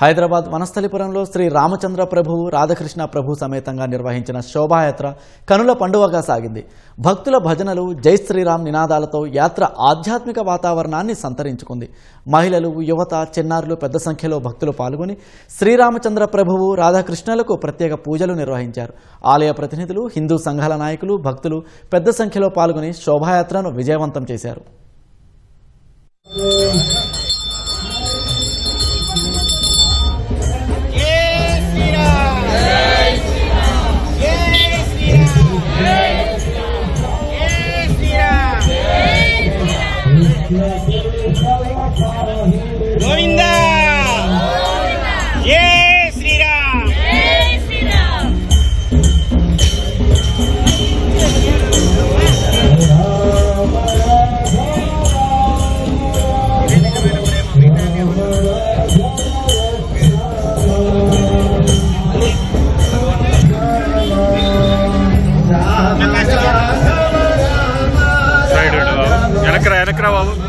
హైదరాబాద్ వనస్థలిపురంలో శ్రీ రామచంద్ర ప్రభువు రాధాకృష్ణ ప్రభు సమేతంగా నిర్వహించిన శోభాయాత్ర కనుల పండువగా సాగింది. భక్తుల భజనలు, జై శ్రీరామ్ నినాదాలతో యాత్ర ఆధ్యాత్మిక వాతావరణాన్ని సంతరించుకుంది. మహిళలు, యువత, చిన్నారులు పెద్ద సంఖ్యలో భక్తులు పాల్గొని శ్రీరామచంద్ర ప్రభువు రాధాకృష్ణులకు ప్రత్యేక పూజలు నిర్వహించారు. ఆలయ ప్రతినిధులు, హిందూ సంఘాల నాయకులు, భక్తులు పెద్ద సంఖ్యలో పాల్గొని శోభాయాత్రను విజయవంతం చేశారు. గోవిందా జై శ్రీరామ్ జై శ్రీరామ్. వెనకరా బాబు.